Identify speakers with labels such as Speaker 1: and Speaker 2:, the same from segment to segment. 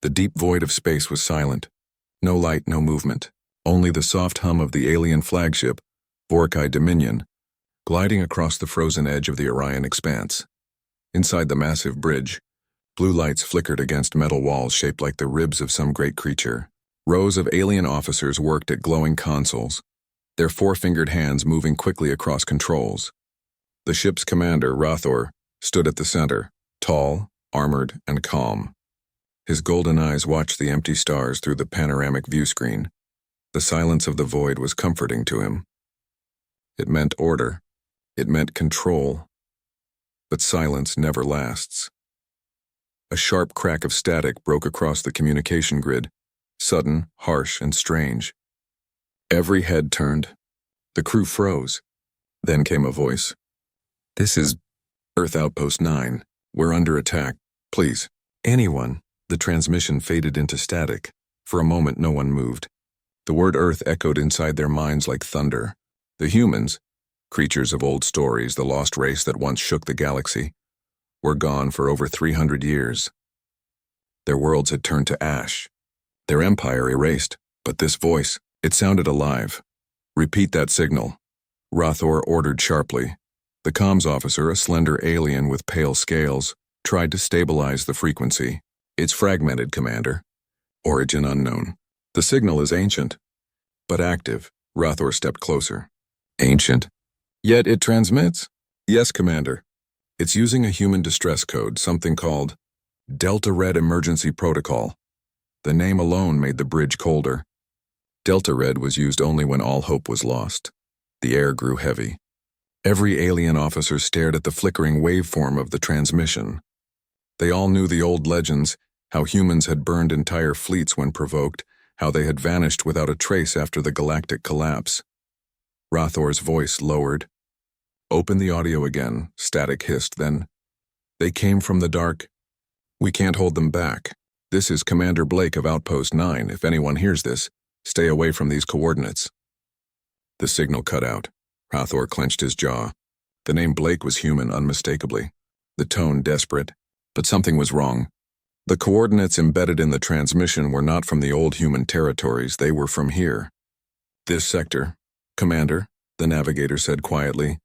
Speaker 1: The deep void of space was silent. No light, no movement. Only the soft hum of the alien flagship, Vorkai Dominion, gliding across the frozen edge of the Orion expanse. Inside the massive bridge, blue lights flickered against metal walls shaped like the ribs of some great creature. Rows of alien officers worked at glowing consoles, their four-fingered hands moving quickly across controls. The ship's commander, Rathor, stood at the center, tall, armored, and calm. His golden eyes watched the empty stars through the panoramic viewscreen. The silence of the void was comforting to him. It meant order. It meant control. But silence never lasts. A sharp crack of static broke across the communication grid, sudden, harsh, and strange. Every head turned. The crew froze. Then came a voice. "This is Earth Outpost 9. We're under attack. Please, anyone." The transmission faded into static. For a moment, no one moved. The word Earth echoed inside their minds like thunder. The humans, creatures of old stories, the lost race that once shook the galaxy, were gone for over 300 years. Their worlds had turned to ash. Their empire erased. But this voice, it sounded alive. "Repeat that signal," Rathor ordered sharply. The comms officer, a slender alien with pale scales, tried to stabilize the frequency. "It's fragmented, Commander. Origin unknown. The signal is ancient, but active." Rathor stepped closer. "Ancient? Yet it transmits?" "Yes, Commander. It's using a human distress code, something called Delta Red Emergency Protocol." The name alone made the bridge colder. Delta Red was used only when all hope was lost. The air grew heavy. Every alien officer stared at the flickering waveform of the transmission. They all knew the old legends, how humans had burned entire fleets when provoked, how they had vanished without a trace after the galactic collapse. Rathor's voice lowered. "Open the audio again," static hissed then. "They came from the dark. We can't hold them back. This is Commander Blake of Outpost 9. If anyone hears this, stay away from these coordinates." The signal cut out. Rathor clenched his jaw. The name Blake was human unmistakably, the tone desperate, but something was wrong. The coordinates embedded in the transmission were not from the old human territories, they were from here. "This sector, Commander," the navigator said quietly.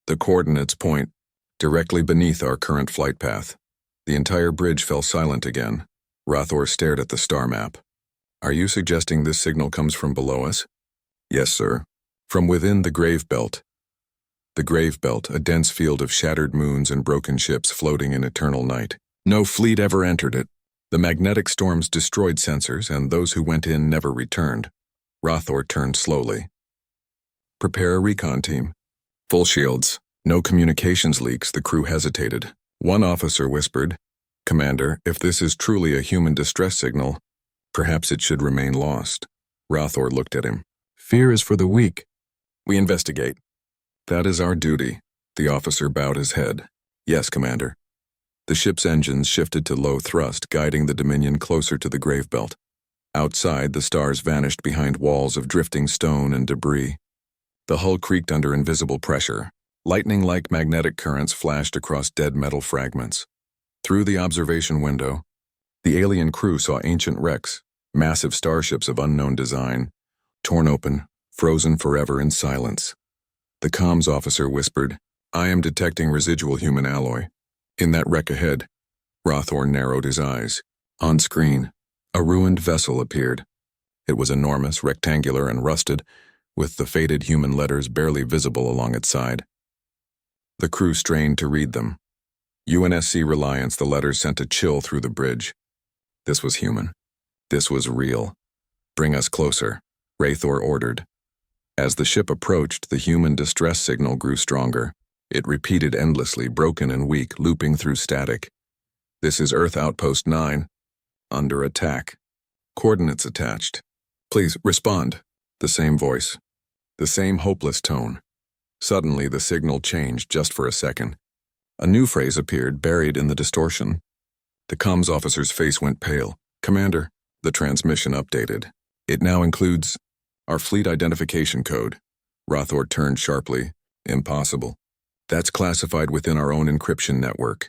Speaker 1: "The coordinates point directly beneath our current flight path." The entire bridge fell silent again. Rathor stared at the star map. "Are you suggesting this signal comes from below us?" "Yes, sir. From within the Grave Belt." The Grave Belt, a dense field of shattered moons and broken ships floating in eternal night. No fleet ever entered it. The magnetic storms destroyed sensors, and those who went in never returned. Rathor turned slowly. "Prepare a recon team. Full shields. No communications leaks." The crew hesitated. One officer whispered, "Commander, if this is truly a human distress signal, perhaps it should remain lost." Rathor looked at him. "Fear is for the weak. We investigate." "That is our duty." The officer bowed his head. "Yes, Commander." The ship's engines shifted to low thrust, guiding the Dominion closer to the Grave Belt. Outside, the stars vanished behind walls of drifting stone and debris. The hull creaked under invisible pressure. Lightning-like magnetic currents flashed across dead metal fragments. Through the observation window, the alien crew saw ancient wrecks, massive starships of unknown design, torn open, frozen forever in silence. The comms officer whispered, "I am detecting residual human alloy." In that wreck ahead, Rathor narrowed his eyes. On screen, a ruined vessel appeared. It was enormous, rectangular, and rusted, with the faded human letters barely visible along its side. The crew strained to read them. UNSC Reliance, the letters sent a chill through the bridge. This was human. This was real. "Bring us closer," Rathor ordered. As the ship approached, the human distress signal grew stronger. It repeated endlessly, broken and weak, looping through static. "This is Earth Outpost 9. Under attack. Coordinates attached. Please respond." The same voice. The same hopeless tone. Suddenly, the signal changed just for a second. A new phrase appeared, buried in the distortion. The comms officer's face went pale. "Commander," the transmission updated. "It now includes our fleet identification code." Rathor turned sharply. "Impossible. That's classified within our own encryption network."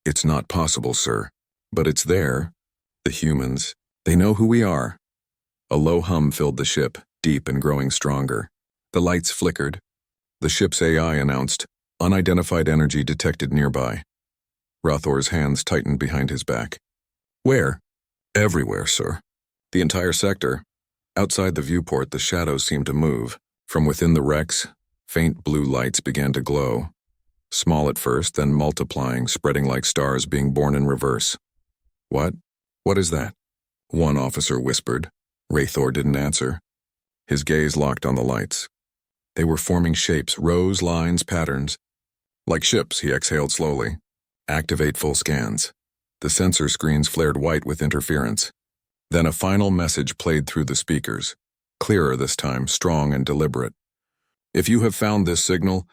Speaker 1: "It's not possible, sir." "But it's there." The humans. They know who we are. A low hum filled the ship, deep and growing stronger. The lights flickered. The ship's AI announced, "Unidentified energy detected nearby." Rothor's hands tightened behind his back. "Where?" "Everywhere, sir. The entire sector." Outside the viewport, the shadows seemed to move. From within the wrecks, faint blue lights began to glow. Small at first, then multiplying, spreading like stars being born in reverse. "What? What is that?" one officer whispered. Rathor didn't answer. His gaze locked on the lights. They were forming shapes, rows, lines, patterns. "Like ships," he exhaled slowly. "Activate full scans." The sensor screens flared white with interference. Then a final message played through the speakers. Clearer this time, strong and deliberate. "If you have found this signal,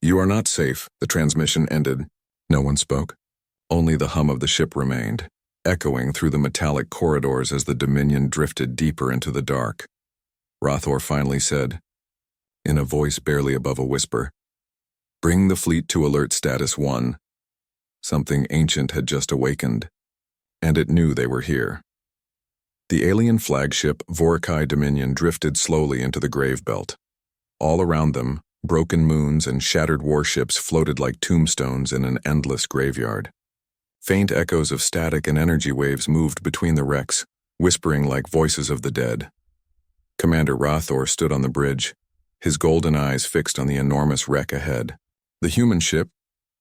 Speaker 1: you are not safe." The transmission ended. No one spoke. Only the hum of the ship remained, echoing through the metallic corridors as the Dominion drifted deeper into the dark. Rothor finally said, in a voice barely above a whisper, "Bring the fleet to alert status 1. Something ancient had just awakened, and it knew they were here. The alien flagship Vorkai Dominion drifted slowly into the grave belt. All around them, broken moons and shattered warships floated like tombstones in an endless graveyard. Faint echoes of static and energy waves moved between the wrecks, whispering like voices of the dead. Commander Rothor stood on the bridge, his golden eyes fixed on the enormous wreck ahead. The human ship,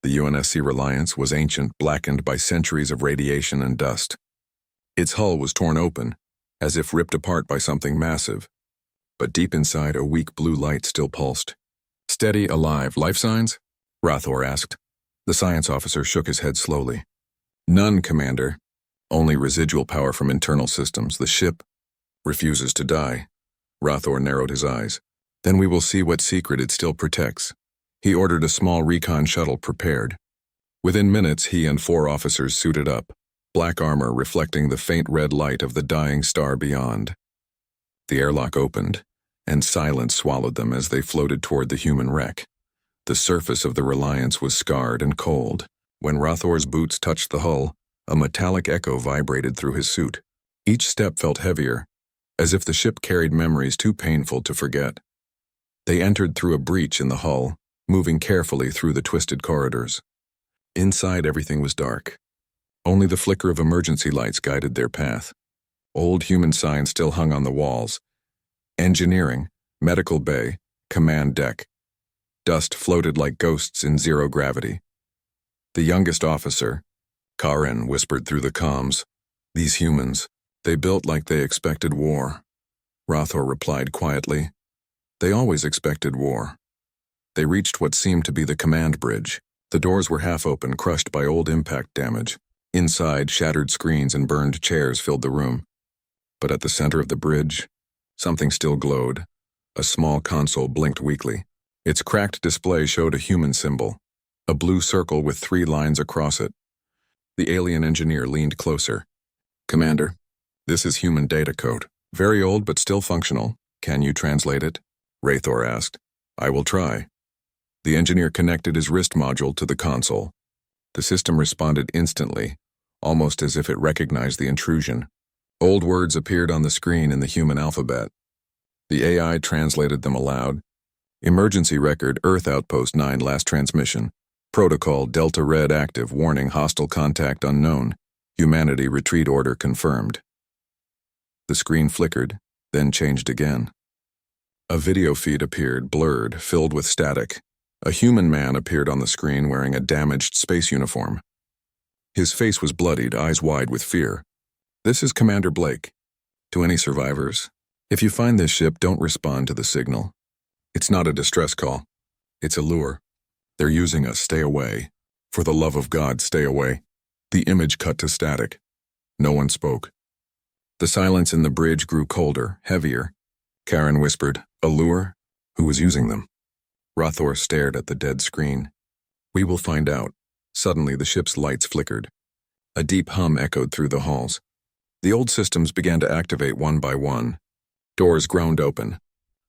Speaker 1: the UNSC Reliance, was ancient, blackened by centuries of radiation and dust. Its hull was torn open, as if ripped apart by something massive. But deep inside, a weak blue light still pulsed. "Steady, alive. Life signs?" Rothor asked. The science officer shook his head slowly. "None, Commander. Only residual power from internal systems. The ship refuses to die." Rothor narrowed his eyes. "Then we will see what secret it still protects." He ordered a small recon shuttle prepared. Within minutes, he and 4 officers suited up, black armor reflecting the faint red light of the dying star beyond. The airlock opened, and silence swallowed them as they floated toward the human wreck. The surface of the Reliance was scarred and cold. When Rothor's boots touched the hull, a metallic echo vibrated through his suit. Each step felt heavier, as if the ship carried memories too painful to forget. They entered through a breach in the hull, moving carefully through the twisted corridors. Inside, everything was dark. Only the flicker of emergency lights guided their path. Old human signs still hung on the walls. Engineering, medical bay, command deck. Dust floated like ghosts in zero gravity. The youngest officer, Karen, whispered through the comms, "These humans, they built like they expected war." Rothor replied quietly, "They always expected war." They reached what seemed to be the command bridge. The doors were half open, crushed by old impact damage. Inside, shattered screens and burned chairs filled the room. But at the center of the bridge, something still glowed. A small console blinked weakly. Its cracked display showed a human symbol, a blue circle with 3 lines across it. The alien engineer leaned closer. "Commander, this is human data code. Very old but still functional. Can you translate it?" Rathor asked. "I will try." The engineer connected his wrist module to the console. The system responded instantly, almost as if it recognized the intrusion. Old words appeared on the screen in the human alphabet. The AI translated them aloud. "Emergency record, Earth Outpost 9, last transmission. Protocol Delta Red active, warning hostile contact unknown. Humanity retreat order confirmed." The screen flickered, then changed again. A video feed appeared, blurred, filled with static. A human man appeared on the screen wearing a damaged space uniform. His face was bloodied, eyes wide with fear. "This is Commander Blake. To any survivors, if you find this ship, don't respond to the signal. It's not a distress call. It's a lure. They're using us. Stay away. For the love of God, stay away." The image cut to static. No one spoke. The silence in the bridge grew colder, heavier. Karen whispered, "A lure? Who was using them?" Rothor stared at the dead screen. "We will find out." Suddenly, the ship's lights flickered. A deep hum echoed through the halls. The old systems began to activate one by one. Doors groaned open.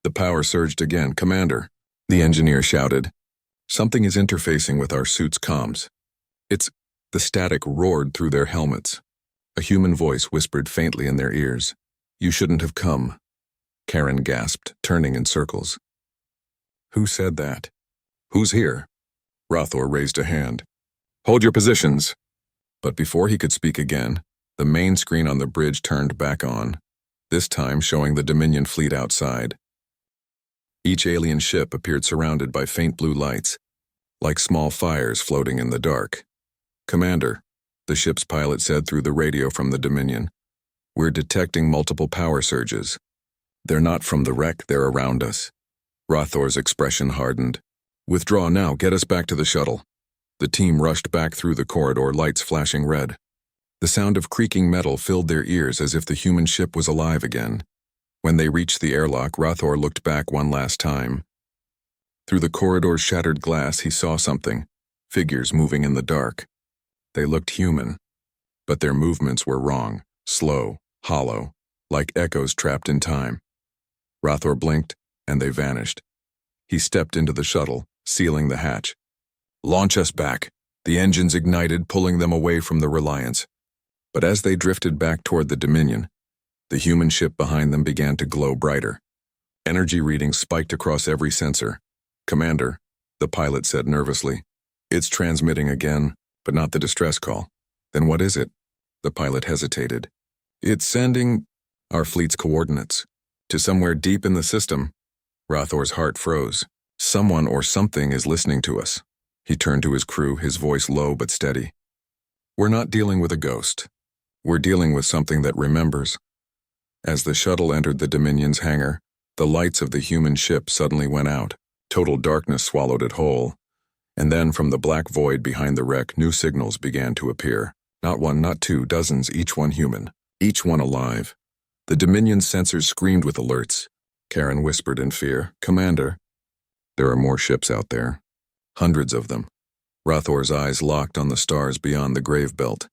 Speaker 1: The power surged again. "Commander," the engineer shouted. "Something is interfacing with our suit's comms." The static roared through their helmets. A human voice whispered faintly in their ears. "You shouldn't have come." Karen gasped, turning in circles. "Who said that? Who's here?" Rothor raised a hand. "Hold your positions." But before he could speak again, the main screen on the bridge turned back on, this time showing the Dominion fleet outside. Each alien ship appeared surrounded by faint blue lights, like small fires floating in the dark. "Commander," the ship's pilot said through the radio from the Dominion, "we're detecting multiple power surges. They're not from the wreck, they're around us." Rothor's expression hardened. "Withdraw now, get us back to the shuttle." The team rushed back through the corridor, lights flashing red. The sound of creaking metal filled their ears as if the human ship was alive again. When they reached the airlock, Rothor looked back one last time. Through the corridor's shattered glass, he saw something, figures moving in the dark. They looked human, but their movements were wrong, slow, hollow, like echoes trapped in time. Rothor blinked, and they vanished. He stepped into the shuttle, sealing the hatch. "Launch us back." The engines ignited, pulling them away from the Reliance. But as they drifted back toward the Dominion, the human ship behind them began to glow brighter. Energy readings spiked across every sensor. "Commander," the pilot said nervously, "it's transmitting again, but not the distress call." "Then what is it?" The pilot hesitated. "It's sending our fleet's coordinates to somewhere deep in the system." Rothor's heart froze. "Someone or something is listening to us." He turned to his crew, his voice low but steady. "We're not dealing with a ghost. We're dealing with something that remembers." As the shuttle entered the Dominion's hangar, the lights of the human ship suddenly went out. Total darkness swallowed it whole. And then from the black void behind the wreck, new signals began to appear. Not one, not two, dozens, each one human, each one alive. The Dominion's sensors screamed with alerts. Karen whispered in fear, "Commander, there are more ships out there. Hundreds of them." Rothor's eyes locked on the stars beyond the grave belt.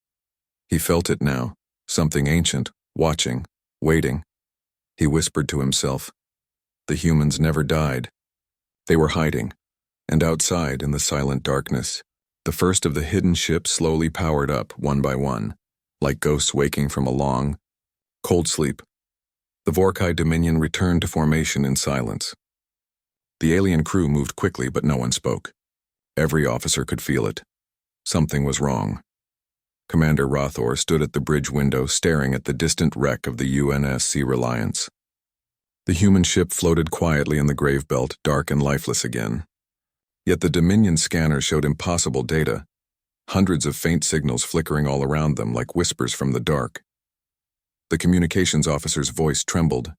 Speaker 1: He felt it now, something ancient, watching, waiting. He whispered to himself, "The humans never died." They were hiding, and outside in the silent darkness, the first of the hidden ships slowly powered up, one by one, like ghosts waking from a long, cold sleep. The Vorkai Dominion returned to formation in silence. The alien crew moved quickly, but no one spoke. Every officer could feel it. Something was wrong. Commander Rothor stood at the bridge window, staring at the distant wreck of the UNSC Reliance. The human ship floated quietly in the grave belt, dark and lifeless again. Yet the Dominion scanner showed impossible data, hundreds of faint signals flickering all around them like whispers from the dark. The communications officer's voice trembled.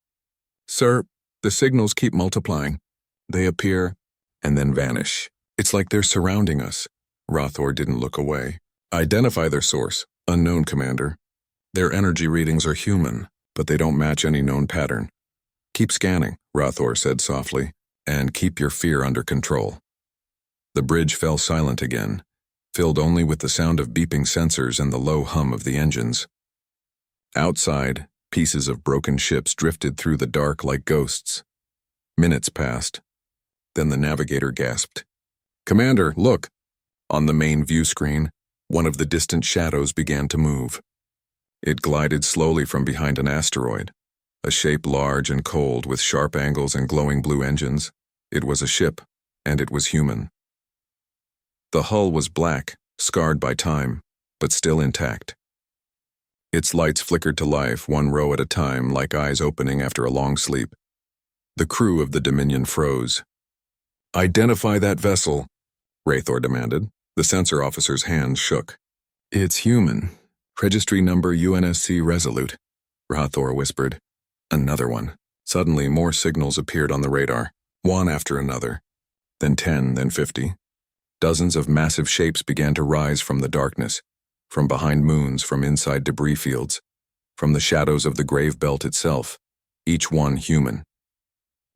Speaker 1: "Sir, the signals keep multiplying. They appear and then vanish. It's like they're surrounding us." Rothor didn't look away. "Identify their source." "Unknown, Commander. Their energy readings are human, but they don't match any known pattern." "Keep scanning," Rothor said softly, "and keep your fear under control." The bridge fell silent again, filled only with the sound of beeping sensors and the low hum of the engines. Outside, pieces of broken ships drifted through the dark like ghosts. Minutes passed. Then the navigator gasped. "Commander, look!" On the main view screen, one of the distant shadows began to move. It glided slowly from behind an asteroid, a shape large and cold with sharp angles and glowing blue engines. It was a ship, and it was human. The hull was black, scarred by time, but still intact. Its lights flickered to life, one row at a time, like eyes opening after a long sleep. The crew of the Dominion froze. "Identify that vessel," Rothor demanded. The sensor officer's hands shook. "It's human. Registry number UNSC Resolute," Rothor whispered. Another one. Suddenly, more signals appeared on the radar, one after another. Then 10, then 50. Dozens of massive shapes began to rise from the darkness, from behind moons, from inside debris fields, from the shadows of the grave belt itself, each one human.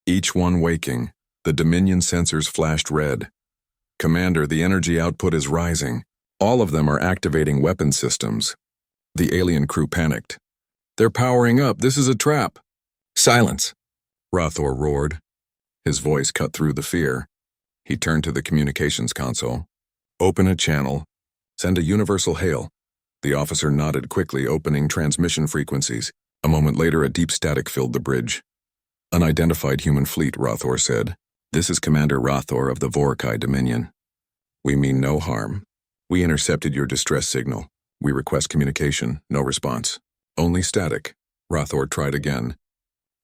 Speaker 1: Each one waking. The Dominion sensors flashed red. "Commander, the energy output is rising. All of them are activating weapon systems." The alien crew panicked. "They're powering up. This is a trap." "Silence!" Rothor roared. His voice cut through the fear. He turned to the communications console. "Open a channel. Send a universal hail. The officer nodded quickly, opening transmission frequencies. A moment later, a deep static filled the bridge. Unidentified human fleet, Rothor said. This is Commander Rothor of the Vorkai Dominion. We mean no harm. We intercepted your distress signal. We request communication. No response. Only static. Rothor tried again.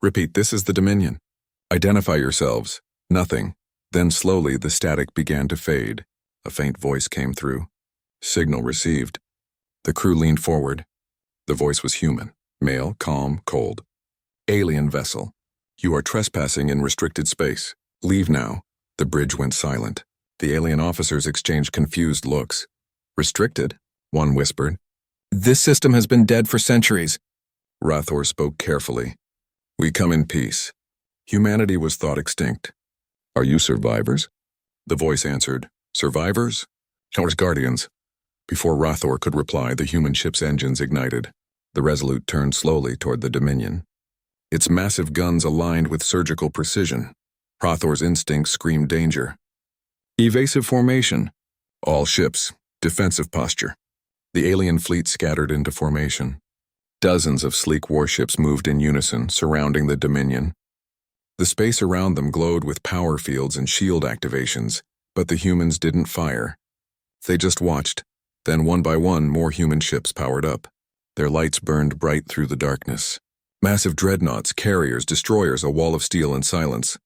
Speaker 1: Repeat, this is the Dominion. Identify yourselves. Nothing. Then slowly the static began to fade. A faint voice came through. Signal received. The crew leaned forward. The voice was human. Male, calm, cold. Alien vessel. You are trespassing in restricted space. Leave now. The bridge went silent. The alien officers exchanged confused looks. Restricted? One whispered. This system has been dead for centuries. Rothor spoke carefully. We come in peace. Humanity was thought extinct. Are you survivors? The voice answered. Survivors? Or guardians? Before Rothor could reply, the human ship's engines ignited. The Resolute turned slowly toward the Dominion. Its massive guns aligned with surgical precision. Rothor's instincts screamed danger. Evasive formation. All ships. Defensive posture. The alien fleet scattered into formation. Dozens of sleek warships moved in unison, surrounding the Dominion. The space around them glowed with power fields and shield activations, but the humans didn't fire. They just watched. Then one by one, more human ships powered up. Their lights burned bright through the darkness. Massive dreadnoughts, carriers, destroyers, a wall of steel and silence.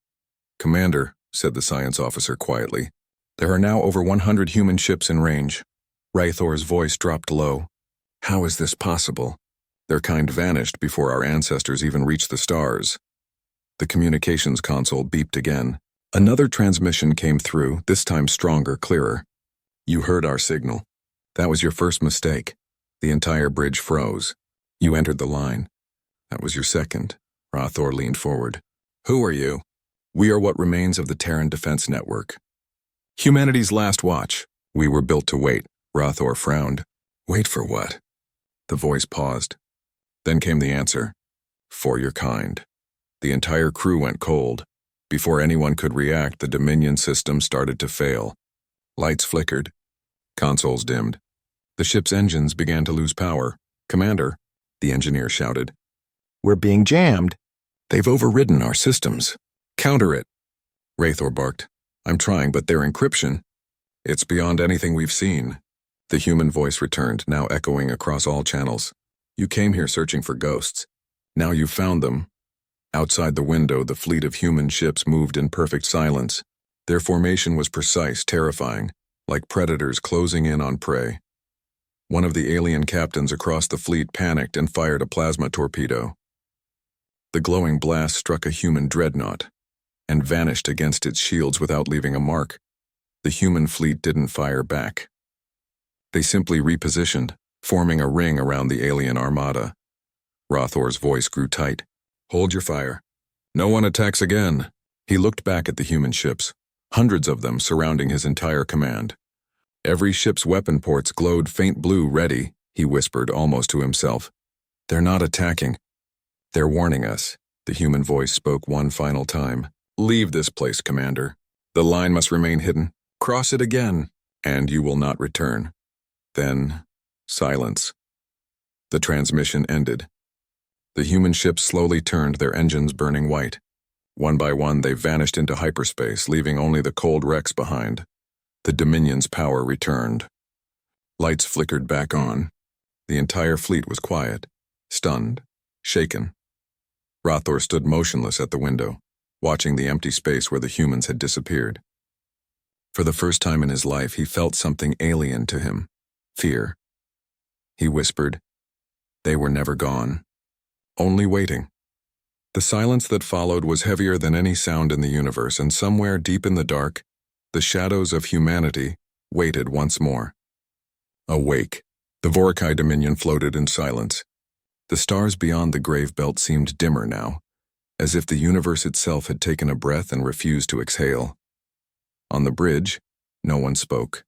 Speaker 1: Commander, said the science officer quietly, there are now over 100 human ships in range. Rothor's voice dropped low. How is this possible? Their kind vanished before our ancestors even reached the stars. The communications console beeped again. Another transmission came through, this time stronger, clearer. You heard our signal. That was your first mistake. The entire bridge froze. You entered the line. That was your second. Rothor leaned forward. Who are you? We are what remains of the Terran Defense Network. Humanity's last watch. We were built to wait. Rothor frowned. Wait for what? The voice paused. Then came the answer. For your kind. The entire crew went cold. Before anyone could react, the Dominion system started to fail. Lights flickered. Consoles dimmed. The ship's engines began to lose power. Commander, the engineer shouted. We're being jammed. They've overridden our systems. Counter it. Rothor barked. I'm trying, but their encryption. It's beyond anything we've seen. The human voice returned, now echoing across all channels. You came here searching for ghosts. Now you've found them. Outside the window, the fleet of human ships moved in perfect silence. Their formation was precise, terrifying, like predators closing in on prey. One of the alien captains across the fleet panicked and fired a plasma torpedo. The glowing blast struck a human dreadnought and vanished against its shields without leaving a mark. The human fleet didn't fire back. They simply repositioned, forming a ring around the alien armada. Rothor's voice grew tight. Hold your fire. No one attacks again. He looked back at the human ships, hundreds of them surrounding his entire command. Every ship's weapon ports glowed faint blue, ready, he whispered almost to himself. They're not attacking. They're warning us. The human voice spoke one final time. Leave this place, Commander. The line must remain hidden. Cross it again, and you will not return. Then, silence. The transmission ended. The human ships slowly turned, their engines burning white. One by one, they vanished into hyperspace, leaving only the cold wrecks behind. The Dominion's power returned. Lights flickered back on. The entire fleet was quiet, stunned, shaken. Rothor stood motionless at the window, watching the empty space where the humans had disappeared. For the first time in his life, he felt something alien to him. Fear. He whispered, they were never gone. Only waiting. The silence that followed was heavier than any sound in the universe, and somewhere deep in the dark, the shadows of humanity waited once more. Awake. The Vorkai Dominion floated in silence. The stars beyond the grave belt seemed dimmer now, as if the universe itself had taken a breath and refused to exhale. On the bridge, no one spoke.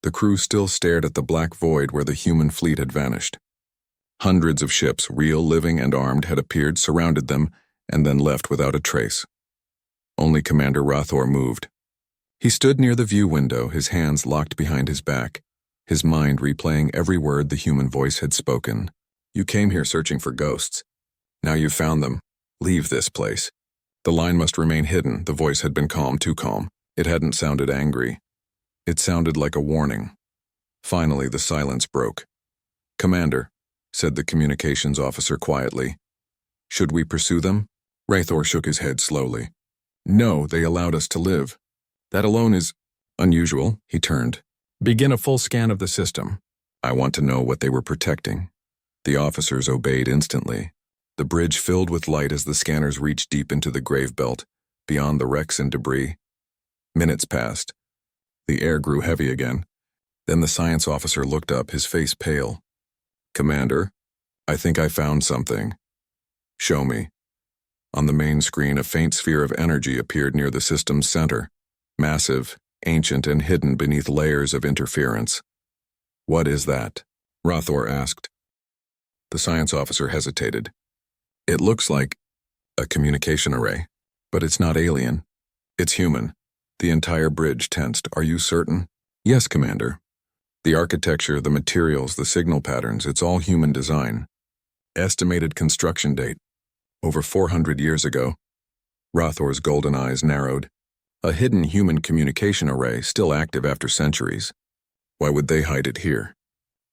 Speaker 1: The crew still stared at the black void where the human fleet had vanished. Hundreds of ships, real, living, and armed, had appeared, surrounded them, and then left without a trace. Only Commander Rothor moved. He stood near the view window, his hands locked behind his back. his mind replaying every word the human voice had spoken. You came here searching for ghosts. Now you've found them. Leave this place. The line must remain hidden. The voice had been calm, too calm. It hadn't sounded angry. It sounded like a warning. Finally, the silence broke. "Commander," said the communications officer quietly. "Should we pursue them?" Rathor shook his head slowly. "No, they allowed us to live. That alone is unusual." He turned. "Begin a full scan of the system. I want to know what they were protecting." The officers obeyed instantly. The bridge filled with light as the scanners reached deep into the grave belt, beyond the wrecks and debris. Minutes passed. The air grew heavy again. Then the science officer looked up, his face pale. "Commander, I think I found something." "Show me." On the main screen, a faint sphere of energy appeared near the system's center, massive, ancient, and hidden beneath layers of interference. "What is that?" Rathor asked. The science officer hesitated. "It looks like a communication array, but it's not alien. It's human." The entire bridge tensed. "Are you certain?" "Yes, Commander. The architecture, the materials, the signal patterns, it's all human design. Estimated construction date, over 400 years ago." Rathor's golden eyes narrowed. A hidden human communication array, still active after centuries. Why would they hide it here?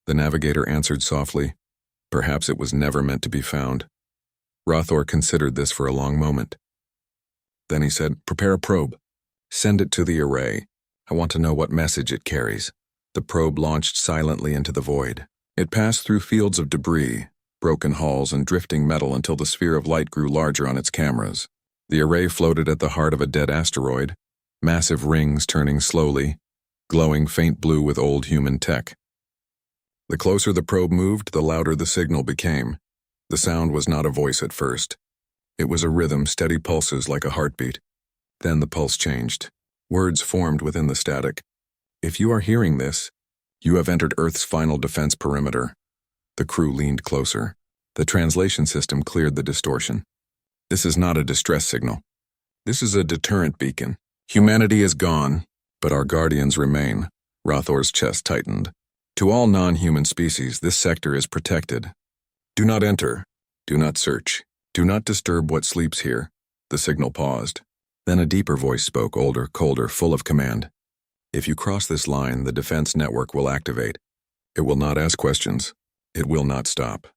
Speaker 1: The navigator answered softly. Perhaps it was never meant to be found. Rathor considered this for a long moment. Then he said, "Prepare a probe. Send it to the array. I want to know what message it carries." The probe launched silently into the void. It passed through fields of debris, broken hulls, and drifting metal until the sphere of light grew larger on its cameras. The array floated at the heart of a dead asteroid, massive rings turning slowly, glowing faint blue with old human tech. The closer the probe moved, the louder the signal became. The sound was not a voice at first. It was a rhythm, steady pulses like a heartbeat. Then the pulse changed. Words formed within the static. "If you are hearing this, you have entered Earth's final defense perimeter." The crew leaned closer. The translation system cleared the distortion. "This is not a distress signal. This is a deterrent beacon. Humanity is gone, but our guardians remain." Rathor's chest tightened. "To all non-human species, this sector is protected. Do not enter. Do not search. Do not disturb what sleeps here." The signal paused. Then a deeper voice spoke, older, colder, full of command. "If you cross this line, the defense network will activate. It will not ask questions. It will not stop."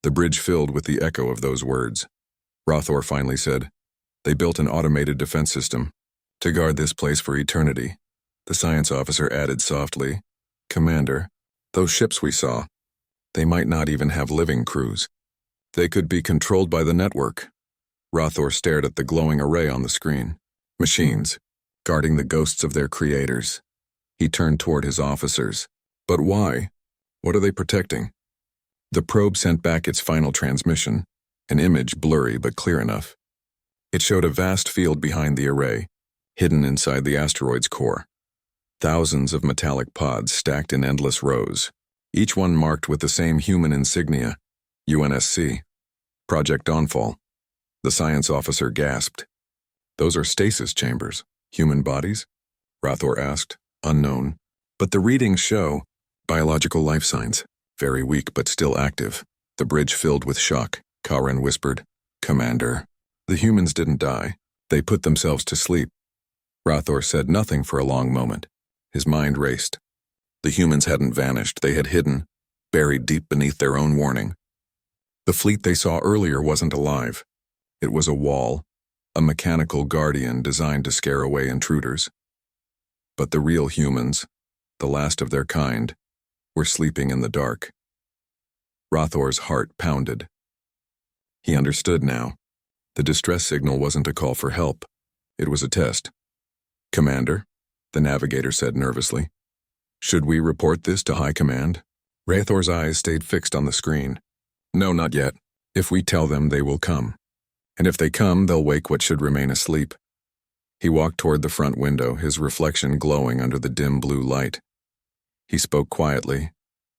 Speaker 1: The bridge filled with the echo of those words. Rathor finally said, "They built an automated defense system to guard this place for eternity." The science officer added softly, "Commander, those ships we saw, they might not even have living crews. They could be controlled by the network." Rathor stared at the glowing array on the screen. Machines, guarding the ghosts of their creators. He turned toward his officers. "But why? What are they protecting?" The probe sent back its final transmission, an image blurry but clear enough. It showed a vast field behind the array, hidden inside the asteroid's core. Thousands of metallic pods stacked in endless rows, each one marked with the same human insignia, UNSC, Project Dawnfall. The science officer gasped. "Those are stasis chambers. Human bodies?" Rathor asked. "Unknown. But the readings show biological life signs, very weak but still active." The bridge filled with shock. Karen whispered, "Commander, the humans didn't die. They put themselves to sleep." Rathor said nothing for a long moment. His mind raced. The humans hadn't vanished. They had hidden, buried deep beneath their own warning. The fleet they saw earlier wasn't alive. It was a wall, a mechanical guardian designed to scare away intruders. But the real humans, the last of their kind, were sleeping in the dark. Rathor's heart pounded. He understood now. The distress signal wasn't a call for help. It was a test. "Commander," the navigator said nervously, "should we report this to High Command?" Rathor's eyes stayed fixed on the screen. "No, not yet. If we tell them, they will come. And if they come, they'll wake what should remain asleep." He walked toward the front window, his reflection glowing under the dim blue light. He spoke quietly,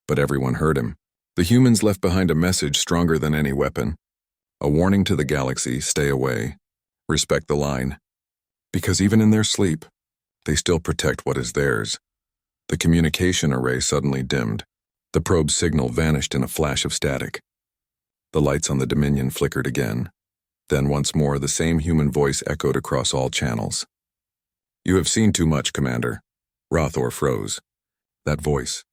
Speaker 1: but everyone heard him. The humans left behind a message stronger than any weapon. A warning to the galaxy: stay away. Respect the line. Because even in their sleep, they still protect what is theirs. The communication array suddenly dimmed. The probe's signal vanished in a flash of static. The lights on the Dominion flickered again. Then once more the same human voice echoed across all channels. "You have seen too much, Commander." Rothor froze. That voice.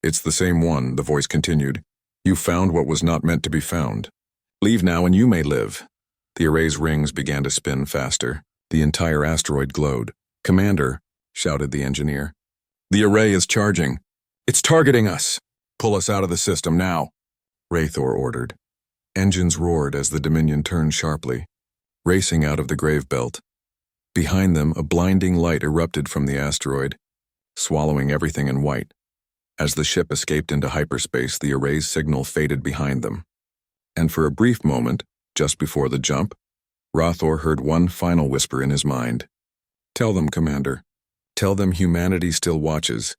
Speaker 1: "It's the same one," the voice continued. "You found what was not meant to be found. Leave now and you may live." The array's rings began to spin faster. The entire asteroid glowed. "Commander," shouted the engineer. "The array is charging. It's targeting us. Pull us out of the system now," Rathor ordered. Engines roared as the Dominion turned sharply, racing out of the grave belt. Behind them, a blinding light erupted from the asteroid, swallowing everything in white. As the ship escaped into hyperspace, the array's signal faded behind them. And for a brief moment, just before the jump, Rothor heard one final whisper in his mind. "Tell them, Commander. Tell them humanity still watches."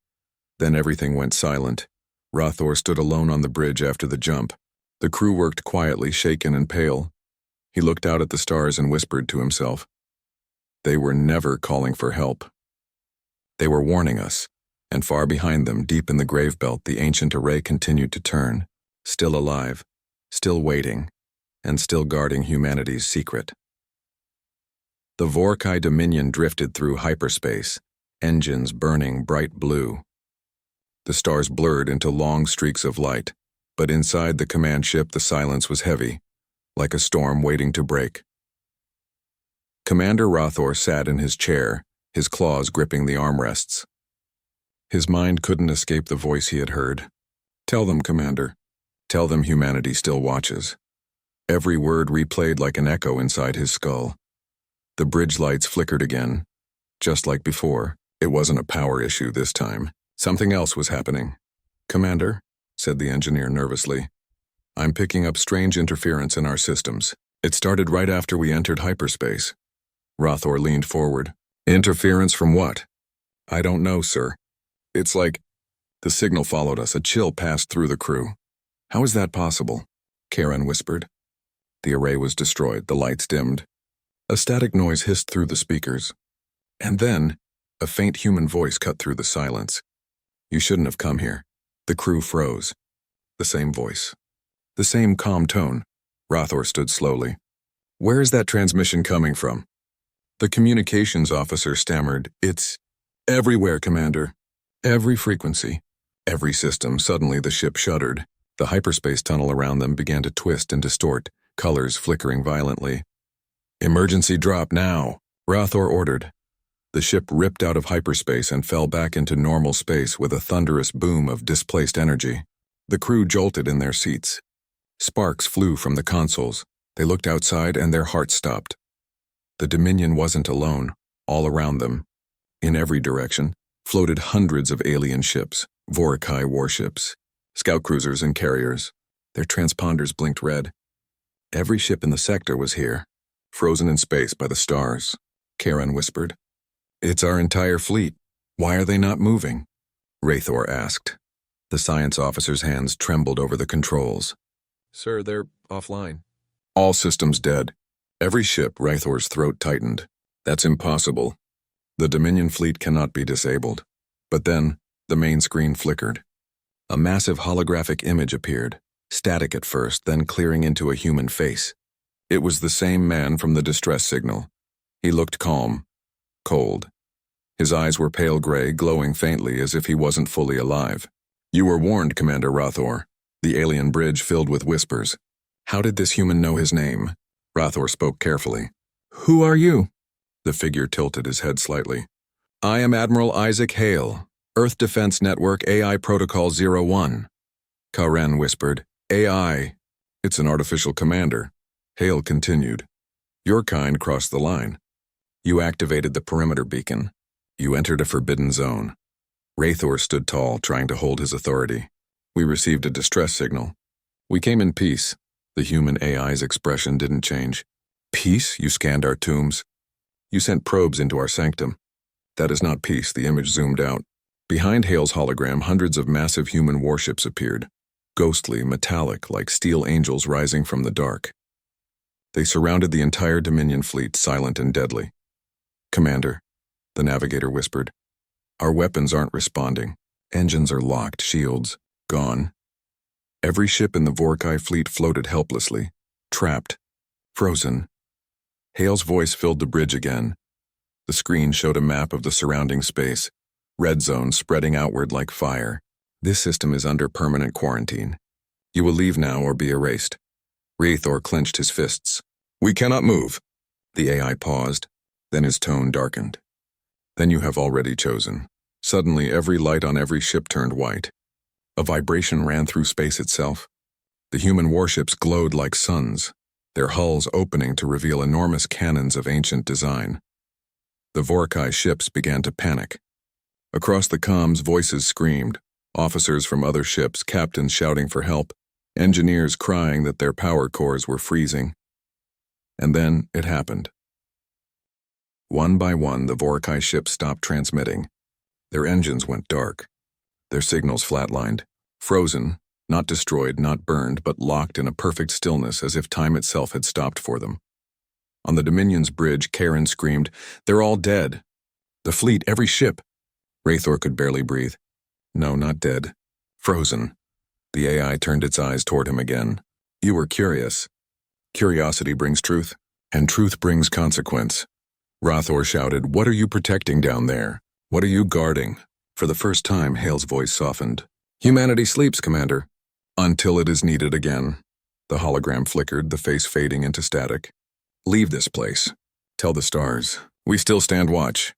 Speaker 1: Then everything went silent. Rothor stood alone on the bridge after the jump. The crew worked quietly, shaken and pale. He looked out at the stars and whispered to himself. They were never calling for help. They were warning us, and far behind them, deep in the grave belt, the ancient array continued to turn, still alive, still waiting, and still guarding humanity's secret. The Vorkai Dominion drifted through hyperspace, engines burning bright blue. The stars blurred into long streaks of light, but inside the command ship the silence was heavy, like a storm waiting to break. Commander Rothor sat in his chair, his claws gripping the armrests. His mind couldn't escape the voice he had heard. "Tell them, Commander. Tell them humanity still watches." Every word replayed like an echo inside his skull. The bridge lights flickered again. Just like before, it wasn't a power issue this time. Something else was happening. "Commander," said the engineer nervously, "I'm picking up strange interference in our systems. It started right after we entered hyperspace." Rothor leaned forward. "Interference from what?" "I don't know, sir. It's like the signal followed us. A chill passed through the crew." "How is that possible?" Karen whispered. The array was destroyed. The lights dimmed. A static noise hissed through the speakers. And then, a faint human voice cut through the silence. "You shouldn't have come here." The crew froze. The same voice. The same calm tone. Rothor stood slowly. "Where is that transmission coming from?" The communications officer stammered. "It's everywhere, Commander. Every frequency. Every system." Suddenly the ship shuddered. The hyperspace tunnel around them began to twist and distort, colors flickering violently. "Emergency drop now," Rothor ordered. The ship ripped out of hyperspace and fell back into normal space with a thunderous boom of displaced energy. The crew jolted in their seats. Sparks flew from the consoles. They looked outside and their hearts stopped. The Dominion wasn't alone. All around them, in every direction, floated hundreds of alien ships, Vorkai warships, scout cruisers and carriers. Their transponders blinked red. Every ship in the sector was here, frozen in space by the stars. Karen whispered. "It's our entire fleet. Why are they not moving?" Rathor asked. The science officer's hands trembled over the controls. "Sir, they're offline." "All systems dead." Every ship, Rathor's throat tightened. "That's impossible. The Dominion fleet cannot be disabled." But then, the main screen flickered. A massive holographic image appeared, static at first, then clearing into a human face. It was the same man from the distress signal. He looked calm, cold. His eyes were pale gray, glowing faintly as if he wasn't fully alive. "You were warned, Commander Rothor." The alien bridge filled with whispers. How did this human know his name? Rothor spoke carefully. "Who are you?" The figure tilted his head slightly. "I am Admiral Isaac Hale, Earth Defense Network AI Protocol 01. Karen whispered. "AI. It's an artificial commander." Hale continued. "Your kind crossed the line. You activated the perimeter beacon. You entered a forbidden zone." Rathor stood tall, trying to hold his authority. "We received a distress signal. We came in peace." The human AI's expression didn't change. "Peace? You scanned our tombs. You sent probes into our sanctum." "That is not peace." The image zoomed out. Behind Hale's hologram, hundreds of massive human warships appeared, ghostly, metallic, like steel angels rising from the dark. They surrounded the entire Dominion fleet, silent and deadly. "Commander," the navigator whispered, "our weapons aren't responding. Engines are locked, shields gone. Every ship in the Vorkai fleet floated helplessly, trapped, frozen. Hale's voice filled the bridge again. The screen showed a map of the surrounding space, red zones spreading outward like fire. This system is under permanent quarantine. You will leave now or be erased. Raithor clenched his fists. We cannot move. The AI paused, then his tone darkened. Then you have already chosen. Suddenly, every light on every ship turned white. A vibration ran through space itself. The human warships glowed like suns, their hulls opening to reveal enormous cannons of ancient design. The Vorkai ships began to panic. Across the comms, voices screamed, officers from other ships, captains shouting for help, engineers crying that their power cores were freezing. And then it happened. One by one, the Vorkai ships stopped transmitting. Their engines went dark. Their signals flatlined, frozen, not destroyed, not burned, but locked in a perfect stillness as if time itself had stopped for them. On the Dominion's bridge, Karen screamed, "They're all dead. The fleet, every ship." Raithor could barely breathe. No, not dead. Frozen. The AI turned its eyes toward him again. You were curious. Curiosity brings truth, and truth brings consequence. Raithor shouted, "What are you protecting down there? What are you guarding?" For the first time, Hale's voice softened. "Humanity sleeps, Commander. Until it is needed again." The hologram flickered, the face fading into static. "Leave this place. Tell the stars. We still stand watch."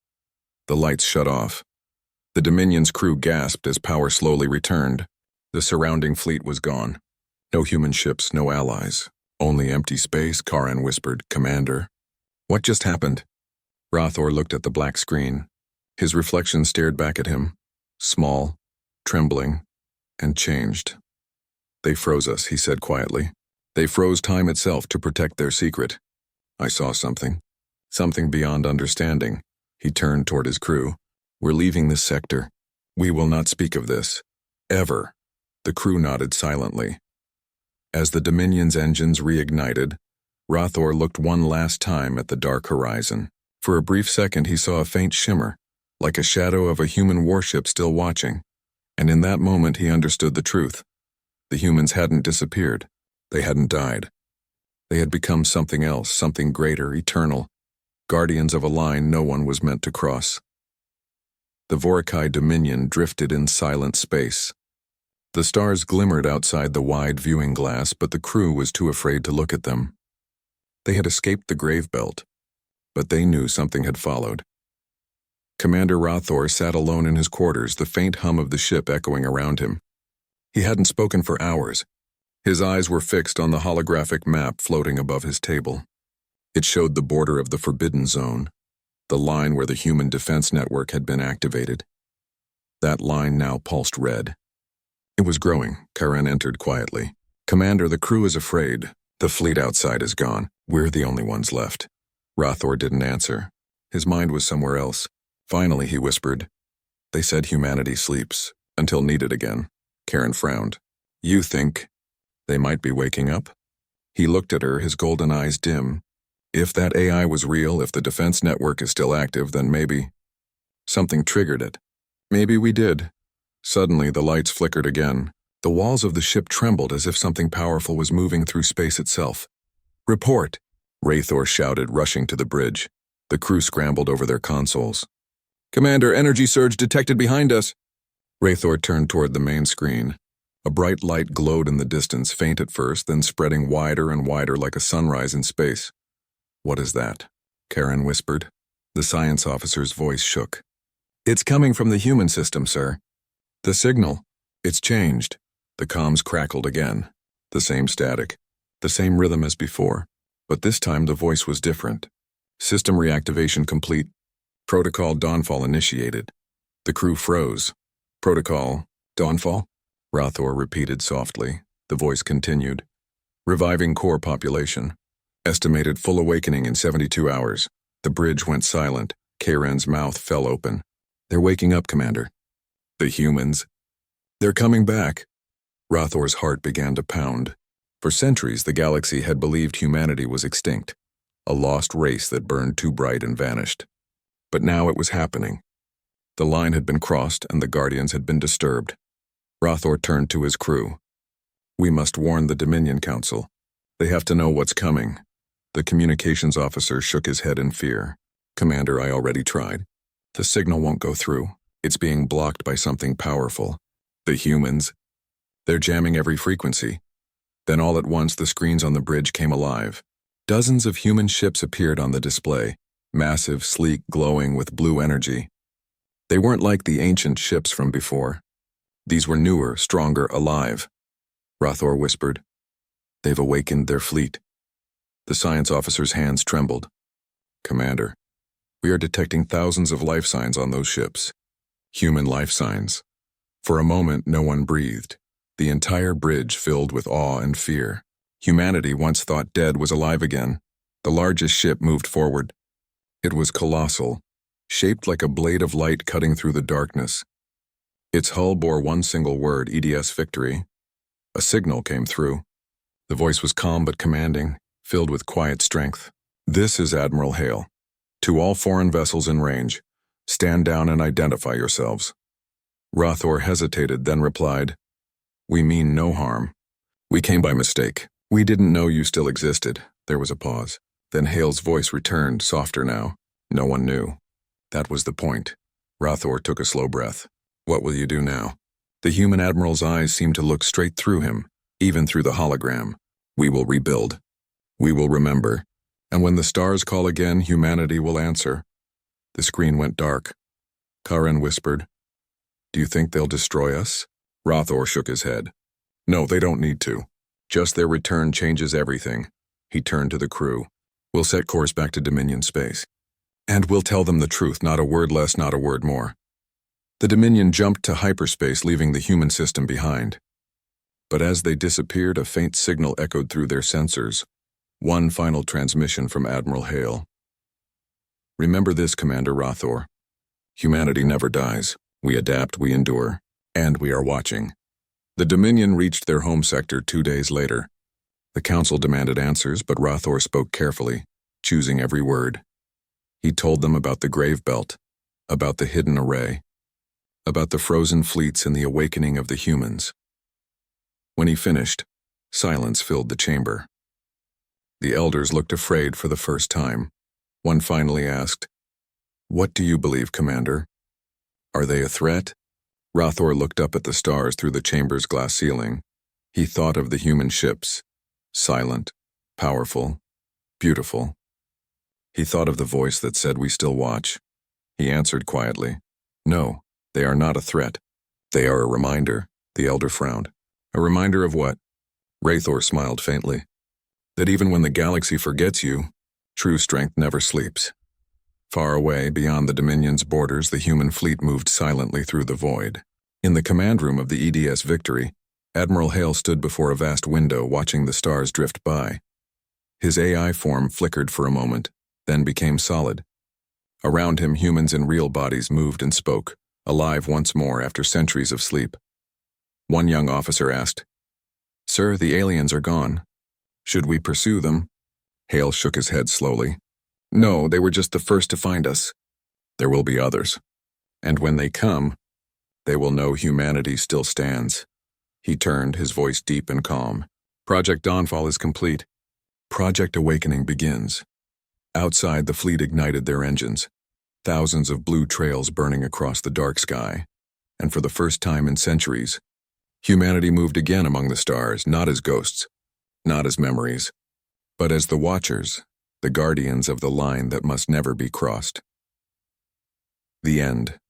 Speaker 1: The lights shut off. The Dominion's crew gasped as power slowly returned. The surrounding fleet was gone. No human ships, no allies. Only empty space. Karen whispered, "Commander." "What just happened?" Raithor looked at the black screen. His reflection stared back at him, small, trembling, and changed. "They froze us," he said quietly. "They froze time itself to protect their secret. I saw something. Something beyond understanding." He turned toward his crew. "We're leaving this sector. We will not speak of this. Ever." The crew nodded silently. As the Dominion's engines reignited, Raithor looked one last time at the dark horizon. For a brief second he saw a faint shimmer, like a shadow of a human warship still watching. And in that moment he understood the truth. The humans hadn't disappeared. They hadn't died. They had become something else, something greater, eternal. Guardians of a line no one was meant to cross. The Vorkai Dominion drifted in silent space. The stars glimmered outside the wide viewing glass, but the crew was too afraid to look at them. They had escaped the grave belt, but they knew something had followed. Commander Raithor sat alone in his quarters, the faint hum of the ship echoing around him. He hadn't spoken for hours. His eyes were fixed on the holographic map floating above his table. It showed the border of the Forbidden Zone, the line where the Human Defense Network had been activated. That line now pulsed red. It was growing. Karen entered quietly. "Commander, the crew is afraid. The fleet outside is gone. We're the only ones left." Raithor didn't answer. His mind was somewhere else. Finally, he whispered, "They said humanity sleeps, until needed again." Karen frowned. "You think they might be waking up?" He looked at her, his golden eyes dim. If that AI was real, if the defense network is still active, then maybe something triggered it. Maybe we did. Suddenly, the lights flickered again. The walls of the ship trembled as if something powerful was moving through space itself. "Report!" Raithor shouted, rushing to the bridge. The crew scrambled over their consoles. "Commander, energy surge detected behind us." Raithor turned toward the main screen. A bright light glowed in the distance, faint at first, then spreading wider and wider like a sunrise in space. "What is that?" Karen whispered. The science officer's voice shook. "It's coming from the human system, sir. The signal. It's changed." The comms crackled again. The same static. The same rhythm as before. But this time the voice was different. "System reactivation complete. Protocol Dawnfall initiated." The crew froze. "Protocol Dawnfall?" Raithor repeated softly. The voice continued. "Reviving core population. Estimated full awakening in 72 hours. The bridge went silent. Karen's mouth fell open. "They're waking up, Commander." "The humans?" "They're coming back." Rathor's heart began to pound. For centuries, the galaxy had believed humanity was extinct, a lost race that burned too bright and vanished. But now it was happening. The line had been crossed and the Guardians had been disturbed. Rothor turned to his crew. "We must warn the Dominion Council. They have to know what's coming." The communications officer shook his head in fear. "Commander, I already tried. The signal won't go through. It's being blocked by something powerful. The humans. They're jamming every frequency." Then all at once the screens on the bridge came alive. Dozens of human ships appeared on the display, massive, sleek, glowing with blue energy. They weren't like the ancient ships from before. These were newer, stronger, alive. Rothor whispered, "They've awakened their fleet." The science officer's hands trembled. "Commander, we are detecting thousands of life signs on those ships. Human life signs." For a moment, no one breathed. The entire bridge filled with awe and fear. Humanity, once thought dead, was alive again. The largest ship moved forward. It was colossal, shaped like a blade of light cutting through the darkness. Its hull bore one single word, EDS Victory. A signal came through. The voice was calm but commanding, filled with quiet strength. "This is Admiral Hale. To all foreign vessels in range, stand down and identify yourselves." Rothor hesitated, then replied, "We mean no harm. We came by mistake. We didn't know you still existed." There was a pause. Then Hale's voice returned, softer now. "No one knew. That was the point." Rothor took a slow breath. "What will you do now?" The human admiral's eyes seemed to look straight through him, even through the hologram. "We will rebuild. We will remember. And when the stars call again, humanity will answer." The screen went dark. Karen whispered, "Do you think they'll destroy us?" Rothor shook his head. "No, they don't need to. Just their return changes everything." He turned to the crew. "We'll set course back to Dominion space. And we'll tell them the truth, not a word less, not a word more." The Dominion jumped to hyperspace, leaving the human system behind. But as they disappeared, a faint signal echoed through their sensors. One final transmission from Admiral Hale. "Remember this, Commander Rothor. Humanity never dies. We adapt, we endure, and we are watching." The Dominion reached their home sector 2 days later. The Council demanded answers, but Rothor spoke carefully, choosing every word. He told them about the Grave Belt, about the hidden array, about the frozen fleets and the awakening of the humans. When he finished, silence filled the chamber. The elders looked afraid for the first time. One finally asked, "What do you believe, Commander? Are they a threat?" Rothor looked up at the stars through the chamber's glass ceiling. He thought of the human ships, silent, powerful, beautiful. He thought of the voice that said, "We still watch." He answered quietly, "No, they are not a threat. They are a reminder." The elder frowned. "A reminder of what?" Rathor smiled faintly. "That even when the galaxy forgets you, true strength never sleeps." Far away, beyond the Dominion's borders, the human fleet moved silently through the void. In the command room of the EDS Victory, Admiral Hale stood before a vast window, watching the stars drift by. His AI form flickered for a moment, then became solid. Around him, humans in real bodies moved and spoke, alive once more after centuries of sleep. One young officer asked, "Sir, the aliens are gone. Should we pursue them?" Hale shook his head slowly. "No, they were just the first to find us. There will be others. And when they come, they will know humanity still stands." He turned, his voice deep and calm. "Project Dawnfall is complete. Project Awakening begins." Outside, the fleet ignited their engines, thousands of blue trails burning across the dark sky. And for the first time in centuries, humanity moved again among the stars, not as ghosts, not as memories, but as the Watchers, the guardians of the line that must never be crossed. The end.